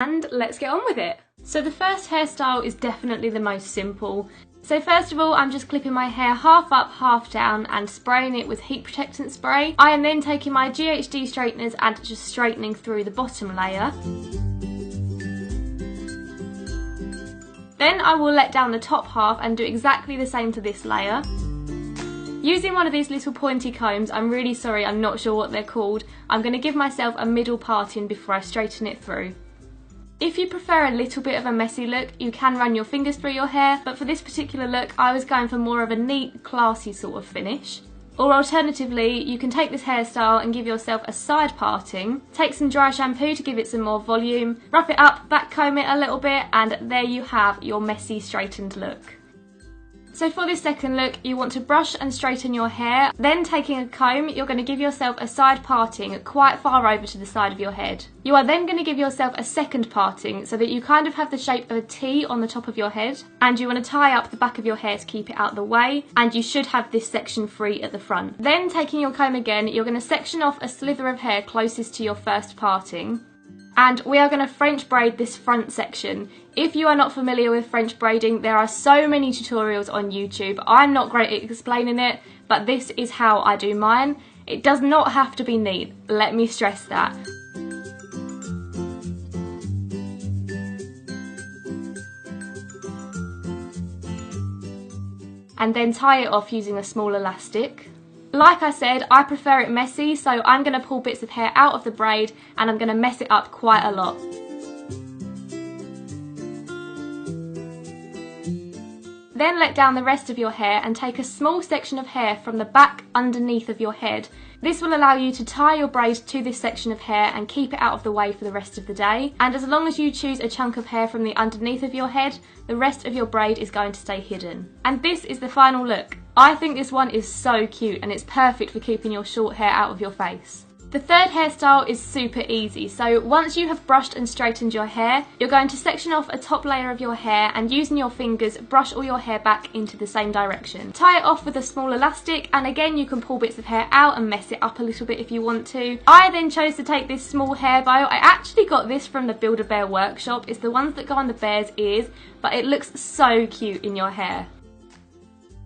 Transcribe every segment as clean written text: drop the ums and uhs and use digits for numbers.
And let's get on with it. So the first hairstyle is definitely the most simple. So first of all, I'm just clipping my hair half up, half down and spraying it with heat protectant spray. I am then taking my GHD straighteners and just straightening through the bottom layer. Then I will let down the top half and do exactly the same to this layer. Using one of these little pointy combs, I'm really sorry, I'm not sure what they're called, I'm going to give myself a middle parting before I straighten it through. If you prefer a little bit of a messy look, you can run your fingers through your hair, but for this particular look I was going for more of a neat, classy sort of finish. Or alternatively, you can take this hairstyle and give yourself a side parting, take some dry shampoo to give it some more volume, wrap it up, back comb it a little bit, and there you have your messy straightened look. So for this second look, you want to brush and straighten your hair, then taking a comb, you're going to give yourself a side parting quite far over to the side of your head. You are then going to give yourself a second parting so that you kind of have the shape of a T on the top of your head, and you want to tie up the back of your hair to keep it out of the way, and you should have this section free at the front. Then taking your comb again, you're going to section off a slither of hair closest to your first parting. And we are going to French braid this front section. If you are not familiar with French braiding, there are so many tutorials on YouTube. I'm not great at explaining it, but this is how I do mine. It does not have to be neat, let me stress that. And then tie it off using a small elastic. Like I said, I prefer it messy, so I'm going to pull bits of hair out of the braid and I'm going to mess it up quite a lot. Then let down the rest of your hair and take a small section of hair from the back underneath of your head. This will allow you to tie your braid to this section of hair and keep it out of the way for the rest of the day. And as long as you choose a chunk of hair from the underneath of your head, the rest of your braid is going to stay hidden. And this is the final look. I think this one is so cute and it's perfect for keeping your short hair out of your face. The third hairstyle is super easy, so once you have brushed and straightened your hair, you're going to section off a top layer of your hair and using your fingers brush all your hair back into the same direction. Tie it off with a small elastic, and again you can pull bits of hair out and mess it up a little bit if you want to. I then chose to take this small hair bow. I actually got this from the Build-A-Bear workshop. It's the ones that go on the bear's ears, but it looks so cute in your hair.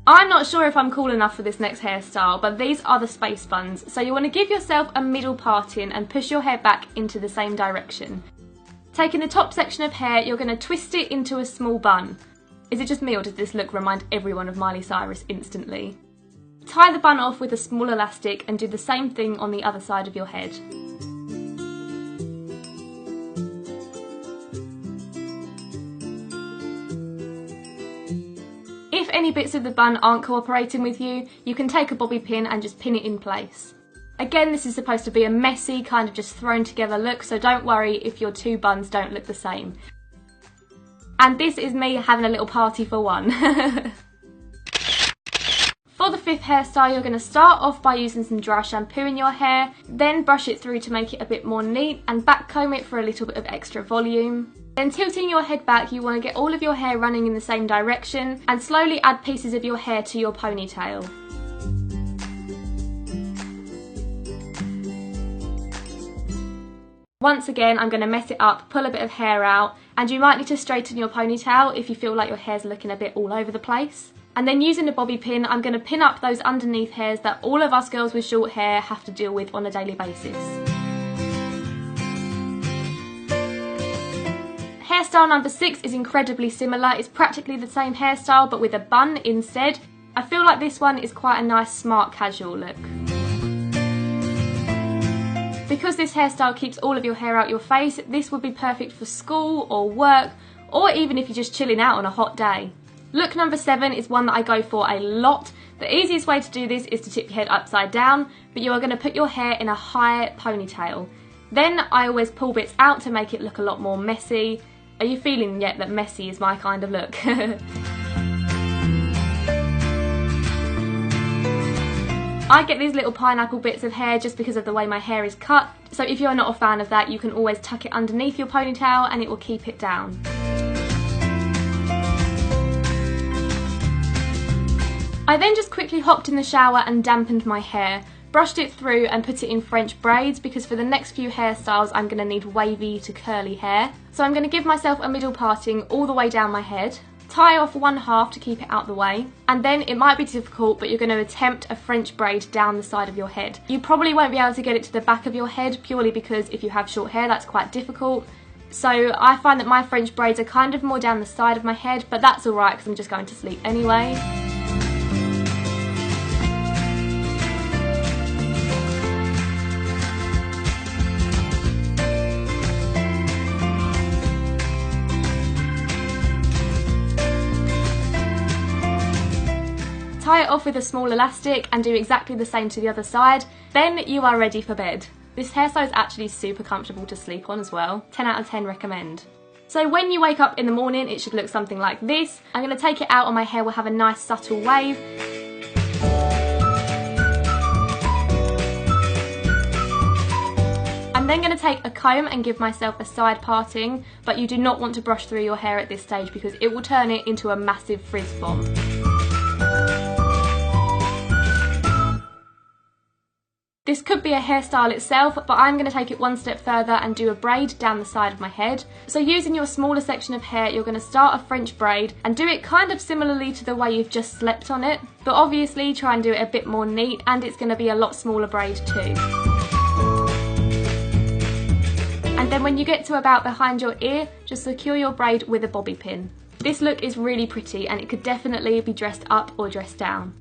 I'm not sure if I'm cool enough for this next hairstyle, but these are the space buns. So you want to give yourself a middle parting and push your hair back into the same direction. Taking the top section of hair, you're going to twist it into a small bun. Is it just me or does this look remind everyone of Miley Cyrus instantly? Tie the bun off with a small elastic and do the same thing on the other side of your head. If any bits of the bun aren't cooperating with you, you can take a bobby pin and just pin it in place. Again, this is supposed to be a messy, kind of just thrown together look, so don't worry if your two buns don't look the same. And this is me having a little party for one. For the fifth hairstyle, you're going to start off by using some dry shampoo in your hair, then brush it through to make it a bit more neat and back comb it for a little bit of extra volume. Then tilting your head back, you want to get all of your hair running in the same direction and slowly add pieces of your hair to your ponytail. Once again, I'm going to mess it up, pull a bit of hair out, and you might need to straighten your ponytail if you feel like your hair's looking a bit all over the place. And then using a bobby pin, I'm going to pin up those underneath hairs that all of us girls with short hair have to deal with on a daily basis. Hairstyle number 6 is incredibly similar. It's practically the same hairstyle but with a bun instead. I feel like this one is quite a nice smart casual look. Because this hairstyle keeps all of your hair out your face, this would be perfect for school or work, or even if you're just chilling out on a hot day. Look number 7 is one that I go for a lot. The easiest way to do this is to tip your head upside down, but you are going to put your hair in a high ponytail. Then I always pull bits out to make it look a lot more messy. Are you feeling yet that messy is my kind of look? I get these little pineapple bits of hair just because of the way my hair is cut, so if you're not a fan of that, you can always tuck it underneath your ponytail and it will keep it down. I then just quickly hopped in the shower and dampened my hair. brushed it through and put it in French braids because for the next few hairstyles I'm going to need wavy to curly hair. So I'm going to give myself a middle parting all the way down my head, tie off one half to keep it out the way, and then it might be difficult but you're going to attempt a French braid down the side of your head. You probably won't be able to get it to the back of your head purely because if you have short hair that's quite difficult. So I find that my French braids are kind of more down the side of my head, but that's alright because I'm just going to sleep anyway. Tie it off with a small elastic and do exactly the same to the other side. Then you are ready for bed. This hairstyle is actually super comfortable to sleep on as well. 10 out of 10 recommend. So when you wake up in the morning it should look something like this. I'm going to take it out and my hair will have a nice subtle wave. I'm then going to take a comb and give myself a side parting, but you do not want to brush through your hair at this stage because it will turn it into a massive frizz bomb. This could be a hairstyle itself, but I'm going to take it one step further and do a braid down the side of my head. So using your smaller section of hair, you're going to start a French braid and do it kind of similarly to the way you've just slept on it, but obviously try and do it a bit more neat, and it's going to be a lot smaller braid too. And then when you get to about behind your ear, just secure your braid with a bobby pin. This look is really pretty and it could definitely be dressed up or dressed down.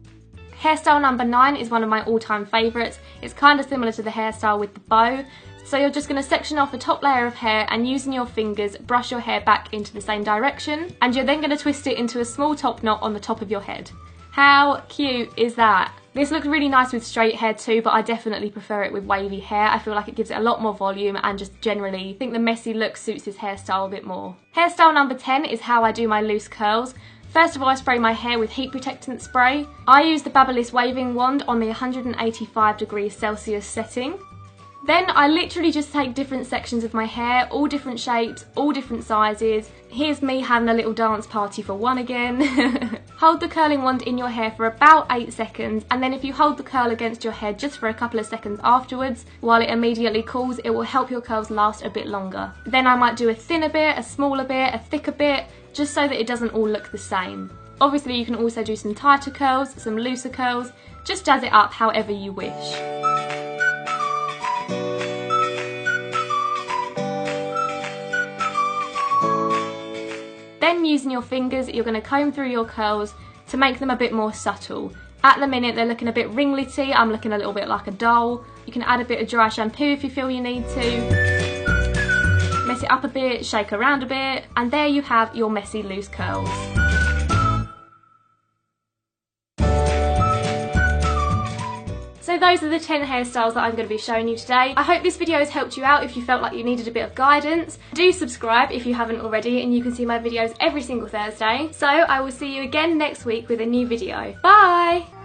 Hairstyle number 9 is one of my all-time favourites. It's kind of similar to the hairstyle with the bow. So you're just going to section off a top layer of hair and using your fingers brush your hair back into the same direction, and you're then going to twist it into a small top knot on the top of your head. How cute is that? This looks really nice with straight hair too, but I definitely prefer it with wavy hair. I feel like it gives it a lot more volume and just generally think the messy look suits this hairstyle a bit more. Hairstyle number 10 is how I do my loose curls. First of all, I spray my hair with heat protectant spray. I use the Babyliss waving wand on the 185 degrees Celsius setting. Then I literally just take different sections of my hair, all different shapes, all different sizes. Here's me having a little dance party for one again. Hold the curling wand in your hair for about 8 seconds, and then if you hold the curl against your head just for a couple of seconds afterwards, while it immediately cools, it will help your curls last a bit longer. Then I might do a thinner bit, a smaller bit, a thicker bit, just so that it doesn't all look the same. Obviously you can also do some tighter curls, some looser curls, just jazz it up however you wish. Then using your fingers, you're going to comb through your curls to make them a bit more subtle. At the minute they're looking a bit ringlety, I'm looking a little bit like a doll. You can add a bit of dry shampoo if you feel you need to. Mess it up a bit, shake around a bit, and there you have your messy loose curls. So those are the 10 hairstyles that I'm going to be showing you today. I hope this video has helped you out if you felt like you needed a bit of guidance. Do subscribe if you haven't already, and you can see my videos every single Thursday. So I will see you again next week with a new video. Bye!